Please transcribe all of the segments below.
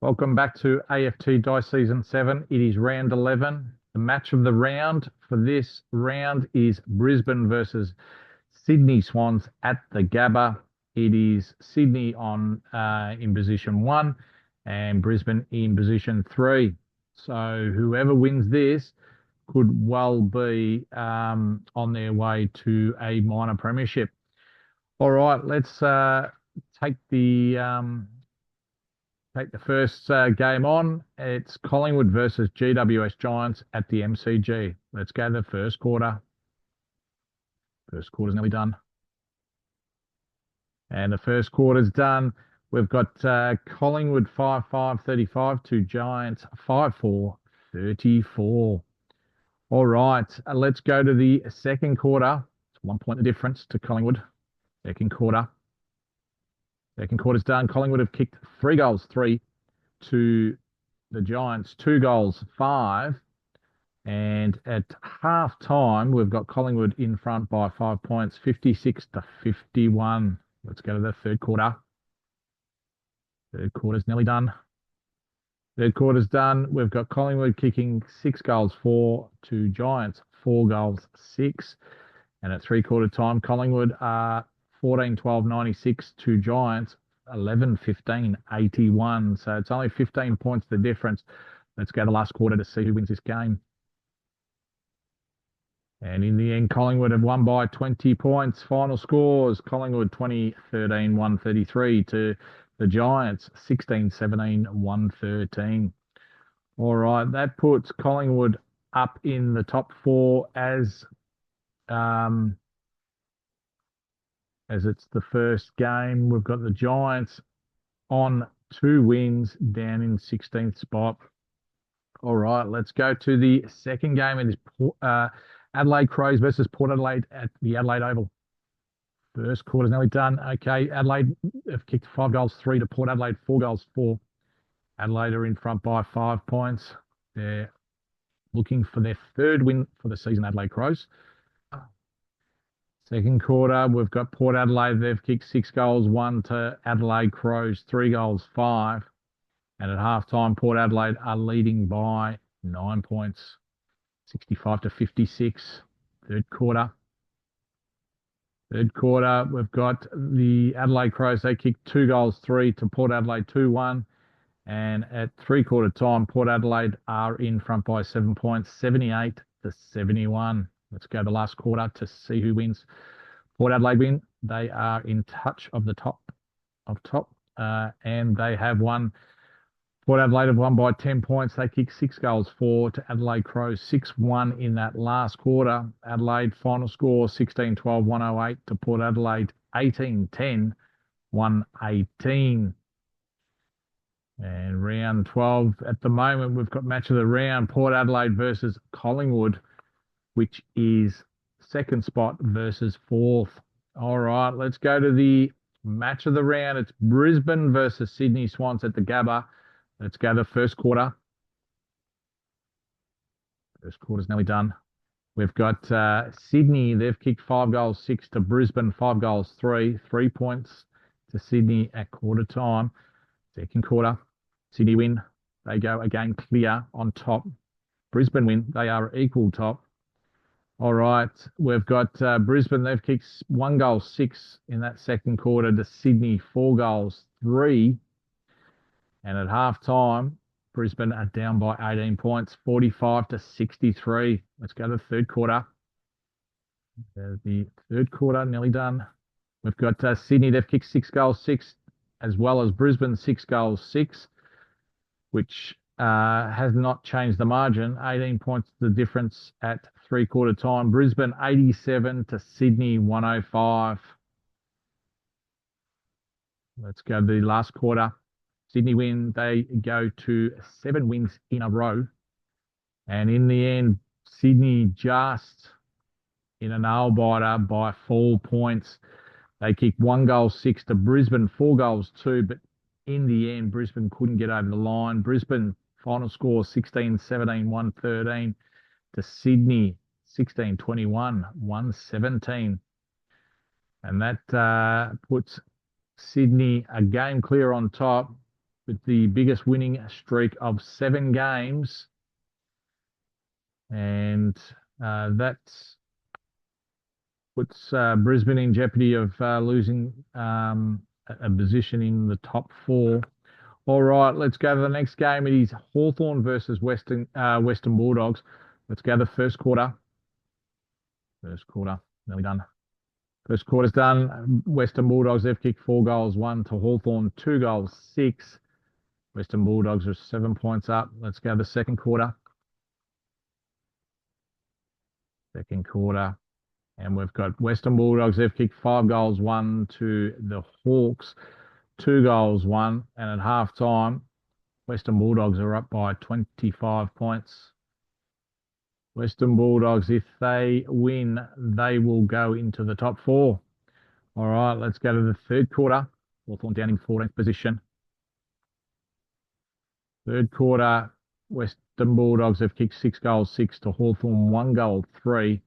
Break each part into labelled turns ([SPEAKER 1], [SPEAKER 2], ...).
[SPEAKER 1] Welcome back to AFT Dice Season 7. It is round 11. The match of the round for this round is Brisbane versus Sydney Swans at the Gabba. It is Sydney in position 1 and Brisbane in position 3. So whoever wins this could well be on their way to a minor premiership. All right, let's take the first game on. It's Collingwood versus GWS Giants at the MCG. Let's go to the first quarter. First quarter's nearly done. And the first quarter's done. We've got Collingwood 5-5-35 to Giants 5-4-34. All right, let's go to the second quarter. It's 1 point of difference to Collingwood. Second quarter. Second quarter's done. Collingwood have kicked 3 goals, 3 to the Giants, 2 goals, 5. And at half time, we've got Collingwood in front by 5 points, 56-51. Let's go to the third quarter. Third quarter's nearly done. Third quarter's done. We've got Collingwood kicking 6 goals, 4 to Giants, 4 goals, 6. And at three-quarter time, Collingwood are 14-12-96 to Giants, 11-15-81. So it's only 15 points the difference. Let's go to last quarter to see who wins this game. And in the end, Collingwood have won by 20 points. Final scores, Collingwood 20-13-133 to the Giants, 16-17-113. All right, that puts Collingwood up in the top 4 as it's the first game. We've got the Giants on 2 wins down in 16th spot. All right, let's go to the second game. It is Adelaide Crows versus Port Adelaide at the Adelaide Oval. First quarter's nearly done. Okay, Adelaide have kicked 5 goals, 3 to Port Adelaide, 4 goals, 4. Adelaide are in front by 5 points. They're looking for their third win for the season, Adelaide Crows. Second quarter, we've got Port Adelaide. They've kicked 6 goals, 1 to Adelaide Crows, 3 goals, 5. And at halftime, Port Adelaide are leading by 9 points, 65-56. Third quarter. Third quarter, we've got the Adelaide Crows. They kicked 2 goals, 3 to Port Adelaide, 2-1. And at three-quarter time, Port Adelaide are in front by 7 points, 78-71. Let's go to the last quarter to see who wins. Port Adelaide win. They are in touch of the top, and they have won. Port Adelaide have won by 10 points. They kicked 6 goals, 4 to Adelaide Crows, 6-1 in that last quarter. Adelaide final score 16-12-108 to Port Adelaide, 18-10-118. And round 12 at the moment, we've got match of the round, Port Adelaide versus Collingwood, which is second spot versus 4th. All right, let's go to the match of the round. It's Brisbane versus Sydney Swans at the Gabba. Let's go to the first quarter. First quarter's nearly done. We've got Sydney. They've kicked 5 goals, 6 to Brisbane, 5 goals, 3. 3 points to Sydney at quarter time. Second quarter, Sydney win. They go again clear on top. Brisbane win. They are equal top. All right, we've got Brisbane. They've kicked 1 goal, 6 in that second quarter to Sydney, 4 goals, 3. And at half time, Brisbane are down by 18 points, 45-63. Let's go to the third quarter. The third quarter nearly done. We've got Sydney. They've kicked 6 goals, 6, as well as Brisbane, 6 goals, 6, which has not changed the margin. 18 points the difference at three-quarter time. Brisbane 87 to Sydney 105. Let's go to the last quarter. Sydney win. They go to 7 wins in a row. And in the end, Sydney just in a nail-biter by 4 points. They kicked 1 goal, 6 to Brisbane, 4 goals, 2. But in the end, Brisbane couldn't get over the line. Brisbane final score 16-17-113 to Sydney 16-21-117. And that puts Sydney a game clear on top. with the biggest winning streak of 7 games. And that puts Brisbane in jeopardy of losing a position in the top 4. All right, let's go to the next game. It is Hawthorn versus Western Bulldogs. Let's go to the first quarter. First quarter, nearly done. First quarter's done. Western Bulldogs, they've kicked 4 goals, 1 to Hawthorn, 2 goals, 6. Western Bulldogs are 7 points up. Let's go to the second quarter. Second quarter. And we've got Western Bulldogs, they've kicked 5 goals, 1 to the Hawks, 2 goals, 1. And at half time, Western Bulldogs are up by 25 points. Western Bulldogs, if they win, they will go into the top 4. All right, let's go to the third quarter. Hawthorn down in 14th position. Third quarter, Western Bulldogs have kicked 6 goals, 6 to Hawthorn, 1 goal, 3.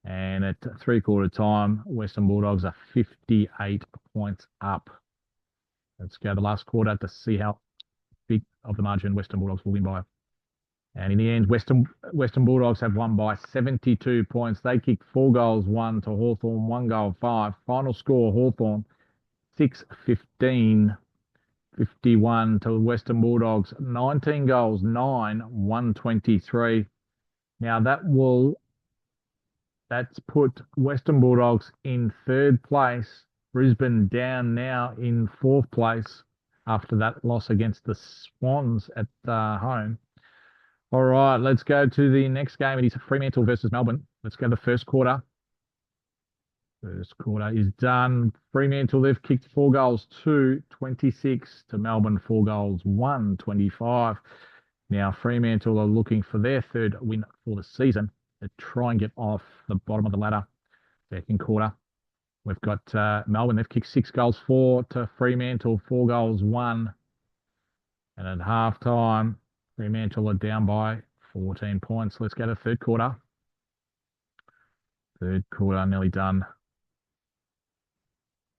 [SPEAKER 1] And at 3-quarter time, Western Bulldogs are 58 points up. Let's go to the last quarter to see how big of the margin Western Bulldogs will win by. And in the end, Western Bulldogs have won by 72 points. They kicked 4 goals, 1 to Hawthorn, 1 goal, 5. Final score, Hawthorn 6-15, 51 to Western Bulldogs, 19 goals, 9, 123. Now that's put Western Bulldogs in 3rd place. Brisbane down now in 4th place after that loss against the Swans at home. All right, let's go to the next game. It is Fremantle versus Melbourne. Let's go to the first quarter. First quarter is done. Fremantle, they've kicked 4 goals, 2, 26 to Melbourne, 4 goals, 1, 25. Now, Fremantle are looking for their 3rd win for the season to try and get off the bottom of the ladder. Second quarter, we've got Melbourne, they've kicked 6 goals, 4 to Fremantle, 4 goals, 1. And at half time, Fremantle are down by 14 points. Let's go to third quarter. Third quarter nearly done.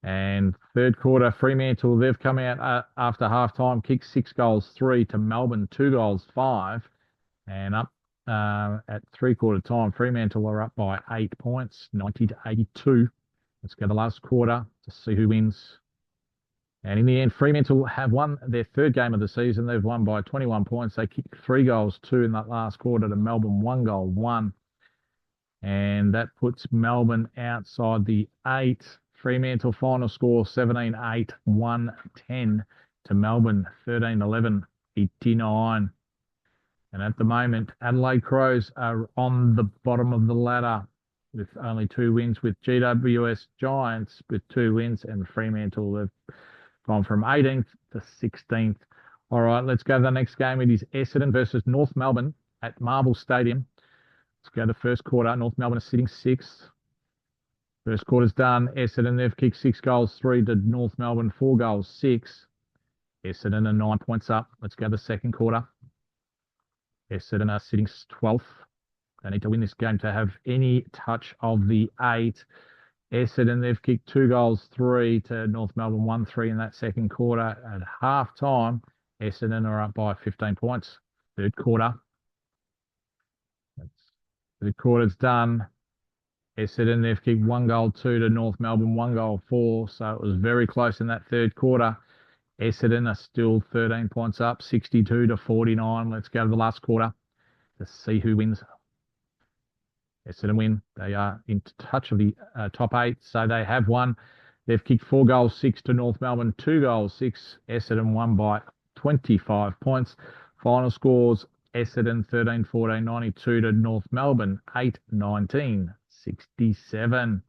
[SPEAKER 1] And third quarter, Fremantle, they've come out after half time, kicked 6 goals, 3 to Melbourne, 2 goals, 5. And up at 3-quarter time, Fremantle are up by 8 points, 90 to 82. Let's go to the last quarter to see who wins. And in the end, Fremantle have won their 3rd game of the season. They've won by 21 points. They kicked 3 goals, 2 in that last quarter to Melbourne, 1 goal, 1. And that puts Melbourne outside the 8. Fremantle final score 17-8, 1-10 to Melbourne, 13-11, 89. And at the moment, Adelaide Crows are on the bottom of the ladder with only 2 wins, with GWS Giants with 2 wins, and Fremantle have gone from 18th to 16th. All right, let's go to the next game. It is Essendon versus North Melbourne at Marvel Stadium. Let's go to the first quarter. North Melbourne are sitting 6th. First quarter's done. Essendon, they've kicked 6 goals, 3 to North Melbourne, 4 goals, 6. Essendon are 9 points up. Let's go to the second quarter. Essendon are sitting 12th. They need to win this game to have any touch of the 8. Essendon, they've kicked 2 goals, 3 to North Melbourne, 1-3 in that second quarter. At half time, Essendon are up by 15 points. Third quarter. Third quarter's done. Essendon, they've kicked 1 goal, 2 to North Melbourne, 1 goal, 4. So it was very close in that third quarter. Essendon are still 13 points up, 62 to 49. Let's go to the last quarter to see who wins. Essendon win. They are in touch of the top 8, so they have won. They've kicked 4 goals, 6 to North Melbourne, 2 goals, 6. Essendon won by 25 points. Final scores, Essendon 13-14, 92 to North Melbourne, 8-19, 67.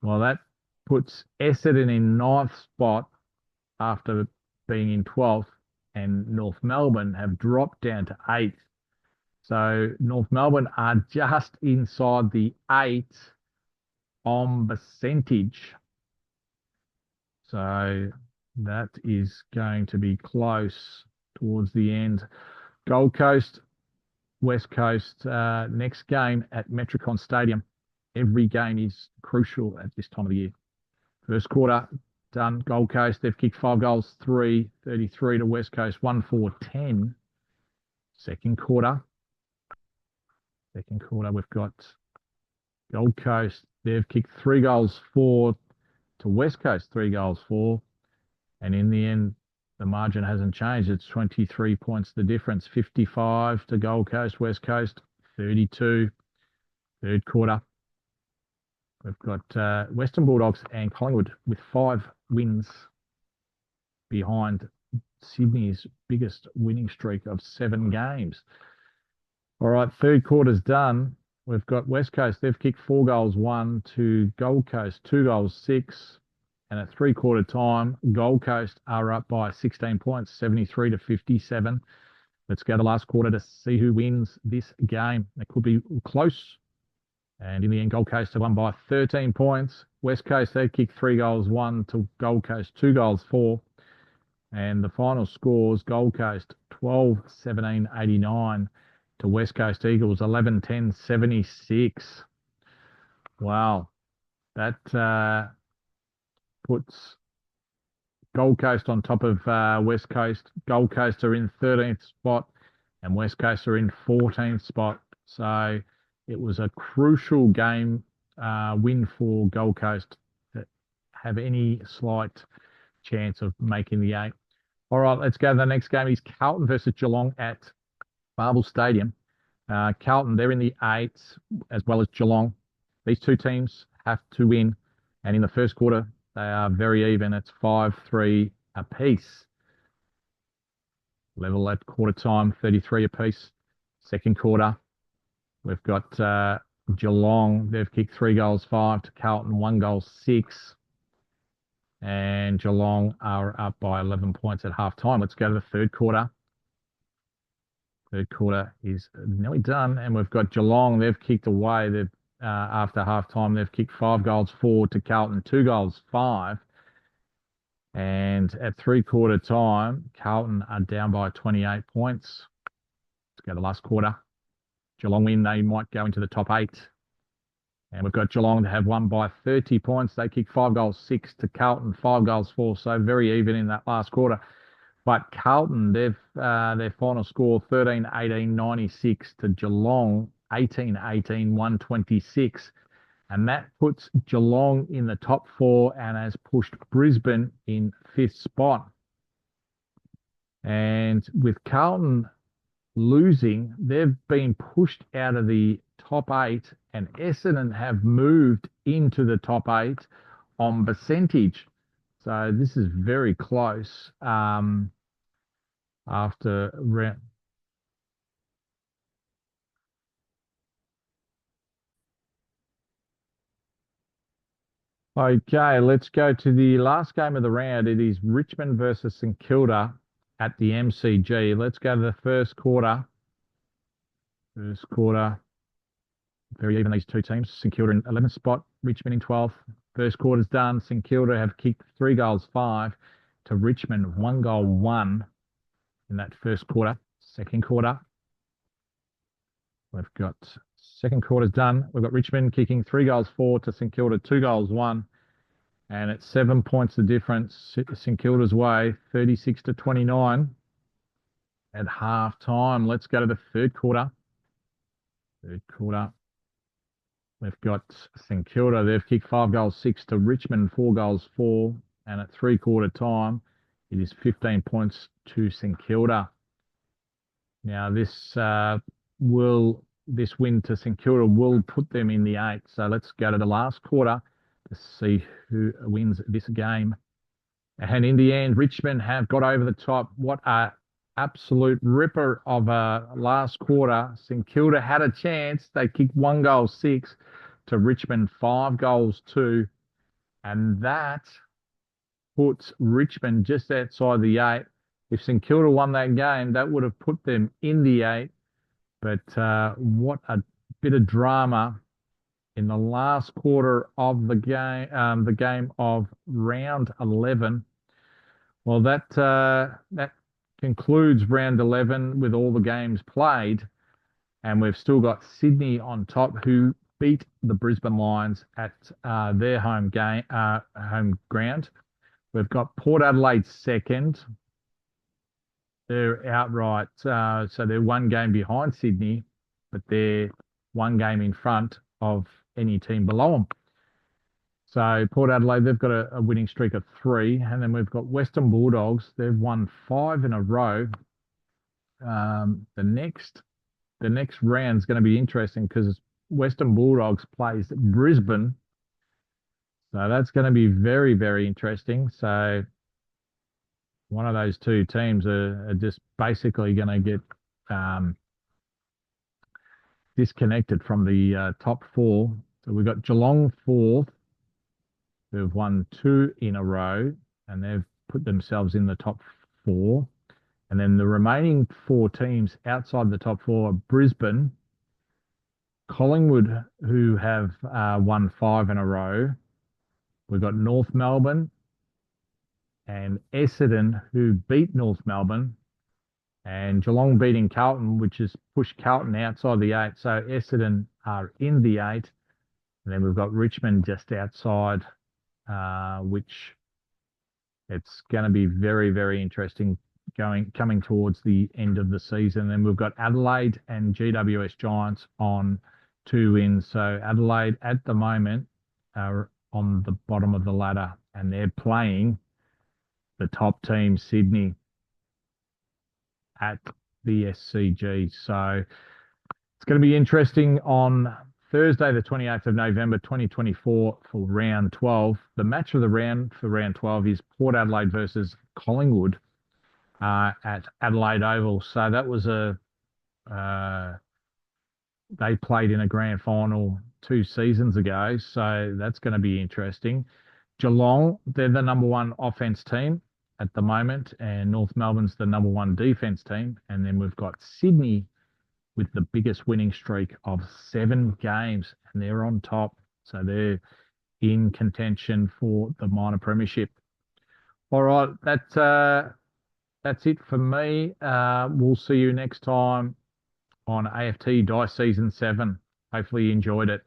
[SPEAKER 1] Well, that puts Essendon in 9th spot after being in 12th, and North Melbourne have dropped down to 8th. So North Melbourne are just inside the 8 on percentage. So that is going to be close towards the end. Gold Coast, West Coast, next game at Metricon Stadium. Every game is crucial at this time of the year. First quarter, done. Gold Coast, they've kicked 5 goals, 3, 33 to West Coast, 1-4-10. Second quarter, we've got Gold Coast, they've kicked 3 goals, 4 to West Coast, 3 goals, 4. And in the end, the margin hasn't changed. It's 23 points the difference. 55 to Gold Coast, West Coast, 32. Third quarter, we've got Western Bulldogs and Collingwood with 5 wins behind Sydney's biggest winning streak of 7 games. All right, third quarter's done. We've got West Coast. They've kicked 4 goals, 1 to Gold Coast, 2 goals, 6. And at three-quarter time, Gold Coast are up by 16 points, 73 to 57. Let's go to last quarter to see who wins this game. It could be close. And in the end, Gold Coast have won by 13 points. West Coast, they kicked 3 goals, 1 to Gold Coast, 2 goals, 4. And the final scores, Gold Coast 12-17-89 to West Coast Eagles 11-10-76. Wow. That puts Gold Coast on top of West Coast. Gold Coast are in 13th spot and West Coast are in 14th spot. So it was a crucial game win for Gold Coast to have any slight chance of making the 8. All right, let's go to the next game. Is Carlton versus Geelong at Marvel Stadium. Carlton, they're in the 8s as well as Geelong. These two teams have to win. And in the first quarter, they are very even. It's 5-3 apiece. Level at quarter time, 33 apiece. Second quarter, we've got Geelong. They've kicked 3 goals, 5 to Carlton, 1 goal, 6. And Geelong are up by 11 points at half time. Let's go to the third quarter. Third quarter is nearly done. And we've got Geelong. They've kicked away. They've after half time, they've kicked 5 goals, 4 to Carlton, 2 goals, 5. And at three-quarter time, Carlton are down by 28 points. Let's go to the last quarter. Geelong win, they might go into the top 8. And we've got Geelong to have won by 30 points. They kicked 5 goals, 6 to Carlton, 5 goals, 4. So very even in that last quarter. But Carlton, they've their final score 13-18, 96 to Geelong, 18-18, 126. And that puts Geelong in the top 4 and has pushed Brisbane in 5th spot. And with Carlton losing, they've been pushed out of the top 8, and Essendon have moved into the top 8 on percentage. So this is very close after round. Okay, let's go to the last game of the round. It is Richmond versus St Kilda at the MCG. Let's go to the first quarter. First quarter, very even, these two teams. St Kilda in 11th spot, Richmond in 12th. First quarter's done. St Kilda have kicked 3 goals, 5 to Richmond, 1 goal, 1 in that first quarter. Second quarter, we've got second quarter's done. We've got Richmond kicking 3 goals, 4 to St Kilda, 2 goals, 1. And it's 7 points the difference. St Kilda's way, 36-29 at half time. Let's go to the third quarter. Third quarter, we've got St Kilda. They've kicked 5 goals, 6 to Richmond, 4 goals, 4. And at three-quarter time, it is 15 points to St Kilda. Now, this win to St Kilda will put them in the 8. So let's go to the last quarter to see who wins this game. And in the end, Richmond have got over the top. What a absolute ripper of a last quarter. St Kilda had a chance. They kicked 1 goal, 6 to Richmond, 5 goals, 2. And that puts Richmond just outside the 8. If St Kilda won that game, that would have put them in the 8. But what a bit of drama in the last quarter of the game of round 11. Well, that concludes round 11 with all the games played, and we've still got Sydney on top, who beat the Brisbane Lions at their home ground. We've got Port Adelaide second. They're outright, so they're one game behind Sydney, but they're one game in front of any team below them. So Port Adelaide, they've got a winning streak of 3, and then we've got Western Bulldogs. They've won 5 in a row. The next round's going to be interesting because Western Bulldogs plays Brisbane, so that's going to be very, very interesting. So one of those two teams are just basically going to get disconnected from the top 4. So we've got Geelong 4th, who've won 2 in a row, and they've put themselves in the top 4. And then the remaining 4 teams outside the top 4 are Brisbane, Collingwood, who have won 5 in a row. We've got North Melbourne and Essendon, who beat North Melbourne, and Geelong beating Carlton, which has pushed Carlton outside the 8. So Essendon are in the 8. And then we've got Richmond just outside, which it's going to be very, very interesting coming towards the end of the season. Then we've got Adelaide and GWS Giants on 2 wins. So Adelaide at the moment are on the bottom of the ladder, and they're playing the top team, Sydney, at the SCG. So it's going to be interesting on Thursday, the 28th of November, 2024 for round 12. The match of the round for round 12 is Port Adelaide versus Collingwood at Adelaide Oval. So that was they played in a grand final 2 seasons ago. So that's going to be interesting. Geelong, they're the number 1 offense team at the moment, and North Melbourne's the number 1 defense team. And then we've got Sydney with the biggest winning streak of 7 games, and they're on top. So they're in contention for the minor premiership. All right, that's it for me. We'll see you next time on AFT Dice Season 7. Hopefully you enjoyed it.